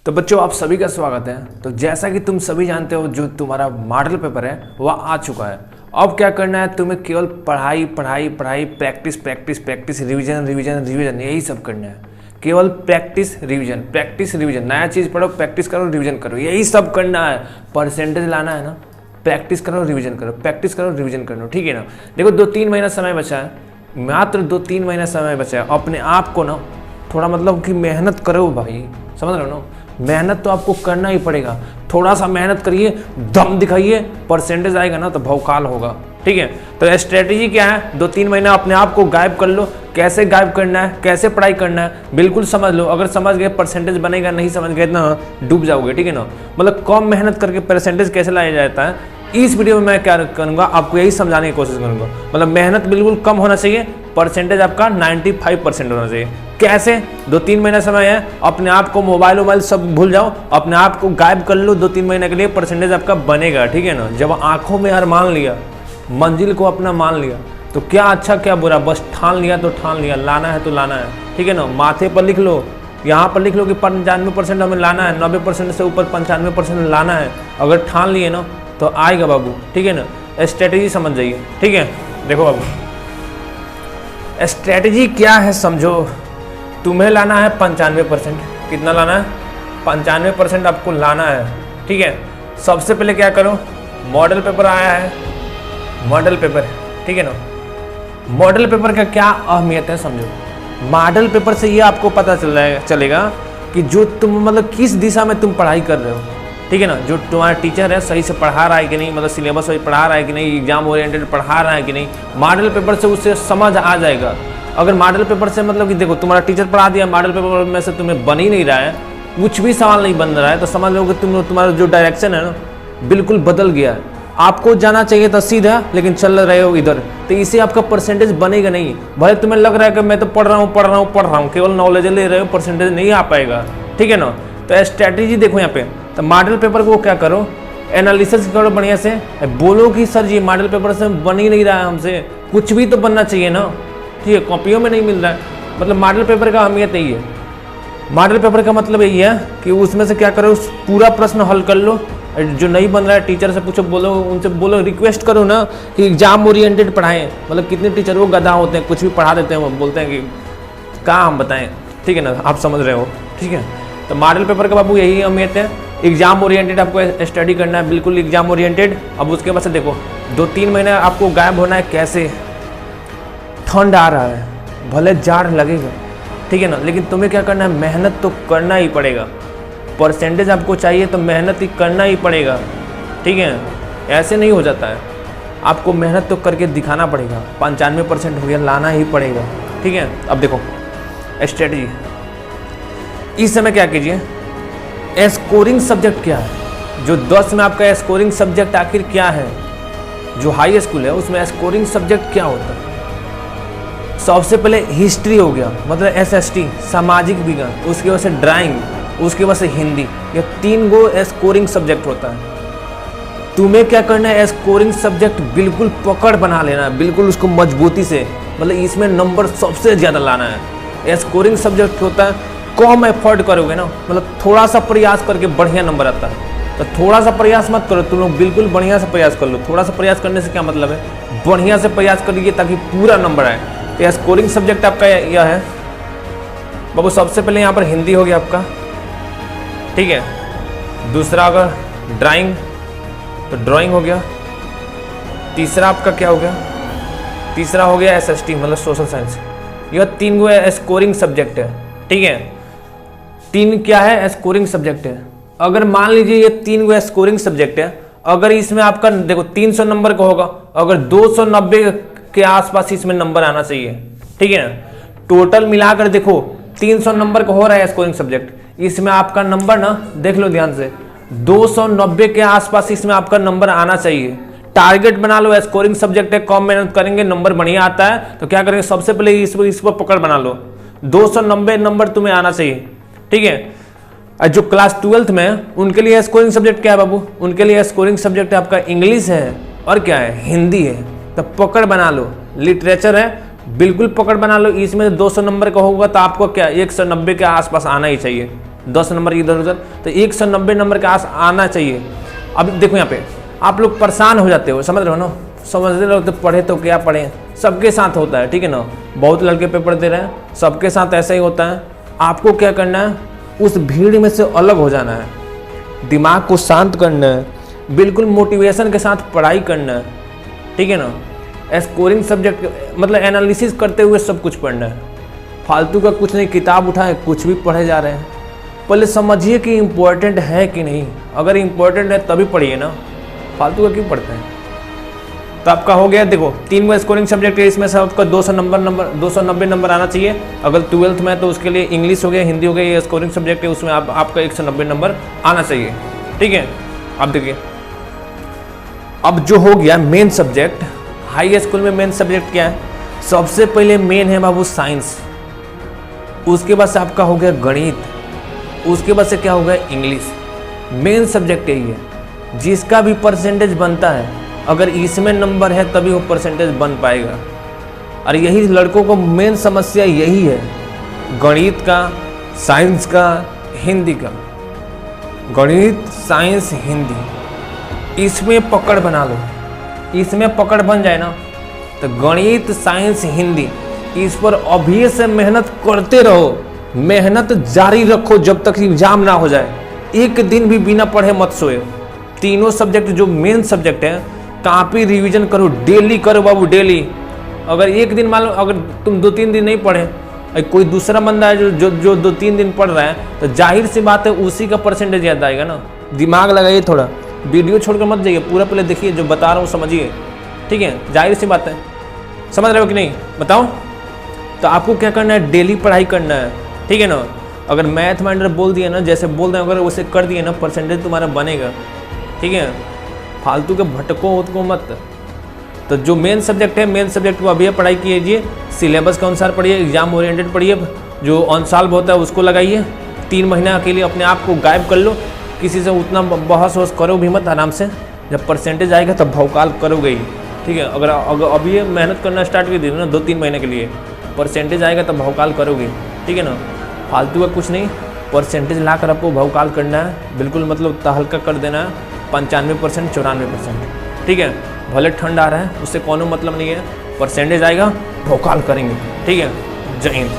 तो बच्चों आप सभी का स्वागत है। तो जैसा कि तुम सभी जानते हो जो तुम्हारा मॉडल पेपर है वह आ चुका है। अब क्या करना है, तुम्हें केवल पढ़ाई पढ़ाई पढ़ाई, practice practice practice, revision revision revision, यही सब करना है। केवल प्रैक्टिस रिवीजन प्रैक्टिस रिवीजन, नया चीज़ पढ़ो, प्रैक्टिस करो, रिवीजन करो, यही सब करना है। परसेंटेज लाना है ना, प्रैक्टिस करो, रिवीजन करो, प्रैक्टिस करो, रिवीजन करो, ठीक है ना। देखो 2-3 महीना समय बचा है, मात्र 2-3 महीना समय बचा है। अपने आप को ना थोड़ा मतलब कि मेहनत करो भाई, समझ रहे हो ना। मेहनत तो आपको करना ही पड़ेगा। थोड़ा सा मेहनत करिए, दम दिखाइए, परसेंटेज आएगा ना तो भौकाल होगा, ठीक है। तो स्ट्रेटेजी क्या है, 2-3 महीना अपने आप को गायब कर लो। कैसे गायब करना है, कैसे पढ़ाई करना है, बिल्कुल समझ लो। अगर समझ गए परसेंटेज बनेगा, नहीं समझ गए ना डूब जाओगे, ठीक है ना। मतलब कम मेहनत करके परसेंटेज कैसे लाया जाता है, इस वीडियो में मैं क्या करूँगा, आपको यही समझाने की कोशिश करूँगा। मतलब मेहनत बिल्कुल कम होना चाहिए, परसेंटेज आपका 95% होना चाहिए। कैसे, 2-3 महीना समय है, अपने आप को मोबाइल सब भूल जाओ, अपने आप को गायब कर लो 2-3 महीने के लिए, परसेंटेज आपका बनेगा, ठीक है ना। जब आंखों में मान लिया, मंजिल को अपना मान लिया, तो क्या अच्छा क्या बुरा, बस ठान लिया तो ठान लिया, लाना है तो लाना है, ठीक है ना। माथे पर लिख लो, यहाँ पर लिख लो कि 95% हमें लाना है, 90% से ऊपर 95% लाना है। अगर ठान लिए ना तो आएगा बाबू, ठीक है ना। स्ट्रेटेजी समझ जाइए, ठीक है। देखो बाबू, स्ट्रेटेजी क्या है समझो। तुम्हें लाना है 95%। कितना लाना है? 95% आपको लाना है, ठीक है। सबसे पहले क्या करो, मॉडल पेपर आया है, मॉडल पेपर, ठीक है ना। मॉडल पेपर का क्या अहमियत है समझो। मॉडल पेपर से ये आपको पता चलेगा कि जो तुम मतलब किस दिशा में तुम पढ़ाई कर रहे हो, ठीक है ना। जो तुम्हारा टीचर है सही से पढ़ा रहा है कि नहीं, मतलब सिलेबस सही पढ़ा रहा है कि नहीं, एग्जाम ओरिएंटेड पढ़ा रहा है कि नहीं, मॉडल पेपर से उससे समझ आ जाएगा। अगर मॉडल पेपर से मतलब कि देखो तुम्हारा टीचर पढ़ा दिया, मॉडल पेपर में से तुम्हें बन ही नहीं रहा है, कुछ भी सवाल नहीं बन रहा है, तो समझ लो कि तुम्हारा जो डायरेक्शन है ना बिल्कुल बदल गया है। आपको जाना चाहिए था सीधा, लेकिन चल रहे हो इधर, तो इससे आपका परसेंटेज बनेगा नहीं। भले तुम्हें लग रहा है कि मैं तो पढ़ रहा हूँ, केवल नॉलेज ले रहे हो, परसेंटेज नहीं आ पाएगा, ठीक है ना। तो स्ट्रैटेजी देखो यहाँ पे, तो मॉडल पेपर को क्या करो, एनालिसिस करो बढ़िया से। बोलो कि सर जी मॉडल पेपर से बन ही नहीं रहा है हमसे, कुछ भी तो बनना चाहिए ना, ठीक है। कॉपियों में नहीं मिल रहा है, मतलब मॉडल पेपर का अहमियत यही है। मॉडल पेपर का मतलब यही है कि उसमें से क्या करो, पूरा प्रश्न हल कर लो। जो नहीं बन रहा है टीचर से पूछो, बोलो, उनसे बोलो, रिक्वेस्ट करो ना कि एग्जाम ओरिएंटेड पढ़ाएं। मतलब कितने टीचर वो गधा होते हैं, कुछ भी पढ़ा देते हैं, वो बोलते हैं कि कहाँ हम बताएं, ठीक है ना। आप समझ रहे हो, ठीक है। तो मॉडल पेपर का बाबू यही अहमियत है। एग्जाम ओरिएंटेड आपको स्टडी करना है, बिल्कुल एग्जाम ओरिएंटेड। अब उसके बाद से देखो 2-3 महीने आपको गायब होना है। कैसे? ठंड आ रहा है, भले जाड़ लगेगा, ठीक है ना, लेकिन तुम्हें क्या करना है, मेहनत तो करना ही पड़ेगा। परसेंटेज आपको चाहिए तो मेहनत ही करना ही पड़ेगा, ठीक है। ऐसे नहीं हो जाता है, आपको मेहनत तो करके दिखाना पड़ेगा। 95% हो गया, लाना ही पड़ेगा, ठीक है। अब देखो स्ट्रेटजी, इस समय क्या कीजिए, स्कोरिंग सब्जेक्ट क्या है, जो 10 में आपका स्कोरिंग सब्जेक्ट आखिर क्या है, जो हाई स्कूल है उसमें स्कोरिंग सब्जेक्ट क्या होता है। सबसे पहले हिस्ट्री हो गया, मतलब SST, सामाजिक विज्ञान, उसकी वजह से ड्राइंग, उसकी वजह से हिंदी, ये 3 गो स्कोरिंग सब्जेक्ट होता है। तुम्हें क्या करना है, स्कोरिंग सब्जेक्ट बिल्कुल पकड़ बना लेना है, बिल्कुल उसको मजबूती से, मतलब इसमें नंबर सबसे ज़्यादा लाना है। स्कोरिंग सब्जेक्ट होता है, कम एफर्ट करोगे ना, मतलब थोड़ा सा प्रयास करके बढ़िया नंबर आता है। तो थोड़ा सा प्रयास मत करो, तुम लोग बिल्कुल बढ़िया से प्रयास कर लो। थोड़ा सा प्रयास करने से क्या मतलब है, बढ़िया से प्रयास करिए ताकि पूरा नंबर आए। तो स्कोरिंग सब्जेक्ट आपका यह है बाबू। सबसे पहले यहाँ पर हिंदी हो गया आपका, ठीक है। दूसरा अगर ड्राइंग तो ड्राइंग हो गया। तीसरा आपका क्या हो गया, तीसरा हो गया SST, मतलब सोशल साइंस। यह 3 गो स्कोरिंग सब्जेक्ट है, ठीक है। 3 क्या है, स्कोरिंग सब्जेक्ट है। अगर मान लीजिए ये 3 गो स्कोरिंग सब्जेक्ट है, अगर इसमें आपका देखो 300 नंबर का होगा, अगर 290 के आसपास इसमें नंबर आना चाहिए, ठीक है ना। टोटल मिलाकर देखो 300 नंबर का हो रहा है स्कोरिंग सब्जेक्ट, इसमें आपका नंबर ना देख लो ध्यान से, 290 के आसपास इसमें आपका नंबर आना चाहिए। टारगेट बना लो, स्कोरिंग सब्जेक्ट है, कम मेहनत करेंगे, नंबर बढ़िया आता है, तो क्या करेंगे, सबसे पहले इस पर पकड़ बना लो, 290 नंबर तुम्हें आना चाहिए, ठीक है। जो क्लास 12th में उनके लिए स्कोरिंग सब्जेक्ट क्या है बाबू, उनके लिए स्कोरिंग सब्जेक्ट आपका इंग्लिश है और क्या है, हिंदी है। तो पकड़ बना लो। लिटरेचर है, बिल्कुल पकड़ बना लो, इसमें 200 नंबर का होगा तो आपको क्या 190 के आसपास आना ही चाहिए। 10 नंबर इधर उधर, तो 190 नंबर के आस आना चाहिए। अब देखो यहाँ पे आप लोग परेशान हो जाते हो, समझ रहे हो ना, समझ रहे हो, तो पढ़े तो क्या पढ़े, सबके साथ होता है, ठीक है ना। बहुत लड़के पेपर दे रहे हैं, सबके साथ ऐसा ही होता है। आपको क्या करना है, उस भीड़ में से अलग हो जाना है, दिमाग को शांत करना है, बिल्कुल मोटिवेशन के साथ पढ़ाई करना है, ठीक है ना। स्कोरिंग सब्जेक्ट मतलब एनालिसिस करते हुए सब कुछ पढ़ना है, फालतू का कुछ नहीं, किताब उठाए कुछ भी पढ़े जा रहे हैं। पहले समझिए कि इम्पोर्टेंट है कि नहीं, अगर इम्पोर्टेंट है तभी पढ़िए ना, फालतू का क्यों पढ़ते हैं। तो आपका हो गया, देखो 3 स्कोरिंग सब्जेक्ट है, इसमें से आपका 290 नंबर आना चाहिए। अगर 12th में तो उसके लिए इंग्लिश हो गया, हिंदी हो गया, ये स्कोरिंग सब्जेक्ट है, उसमें आपका 190 नंबर आना चाहिए, ठीक है। अब देखिए, अब जो हो गया मेन सब्जेक्ट, हाई स्कूल में मेन सब्जेक्ट क्या है, सबसे पहले मेन है बाबू साइंस, उसके बाद से आपका हो गया गणित, उसके बाद से क्या हो गया इंग्लिश। मेन सब्जेक्ट यही है, जिसका भी परसेंटेज बनता है, अगर इसमें नंबर है तभी वो परसेंटेज बन पाएगा। और यही लड़कों को मेन समस्या यही है, गणित का, साइंस का, हिंदी का, गणित साइंस हिंदी, इसमें पकड़ बना लो, इसमें पकड़ बन जाए ना तो गणित साइंस हिंदी, इस पर अभी से मेहनत करते रहो, मेहनत जारी रखो जब तक एग्जाम ना हो जाए। एक दिन भी बिना पढ़े मत सोए। तीनों सब्जेक्ट जो मेन सब्जेक्ट है, कॉपी रिवीजन करो, डेली करो बाबू, डेली। अगर एक दिन मान लो, अगर तुम 2-3 दिन नहीं पढ़े, कोई दूसरा बंदा है जो 2-3 दिन पढ़ रहा है, तो जाहिर सी बात है उसी का परसेंटेज याद आएगा ना। दिमाग लगाइए थोड़ा, वीडियो छोड़कर मत जाइए, पूरा पहले देखिए, जो बता रहा हूँ समझिए, ठीक है। जाहिर सी बात है, समझ रहे हो कि नहीं, बताओ। तो आपको क्या करना है, डेली पढ़ाई करना है, ठीक है ना। अगर मैथ माइंडर बोल दिए ना, जैसे बोल रहे हैं, अगर उसे कर दिए ना, परसेंटेज तुम्हारा बनेगा, ठीक है। फालतू के भटको उतको मत। तो जो मेन सब्जेक्ट है, मेन सब्जेक्ट को अभी पढ़ाई कीजिए, सिलेबस के अनुसार पढ़िए, एग्जाम ओरिएंटेड पढ़िए, जो ऑन सॉल्व होता है उसको लगाइए। 3 महीना के लिए अपने आप को गायब कर लो, किसी से उतना बहस वहस करो भी मत, आराम से। जब परसेंटेज आएगा तब भौकाल करोगे ही, ठीक है। अगर अभी ये मेहनत करना स्टार्ट कर दी ना 2-3 महीने के लिए, परसेंटेज आएगा तब भौकाल करोगे, ठीक है ना। फालतू का कुछ नहीं, परसेंटेज लाकर आपको भौकाल करना है, बिल्कुल मतलब तहलका कर देना है, 95% 94%, ठीक है। भले ठंड आ रहा है उससे कोनो मतलब नहीं है, परसेंटेज आएगा भौकाल करेंगे, ठीक है। जय हिंद।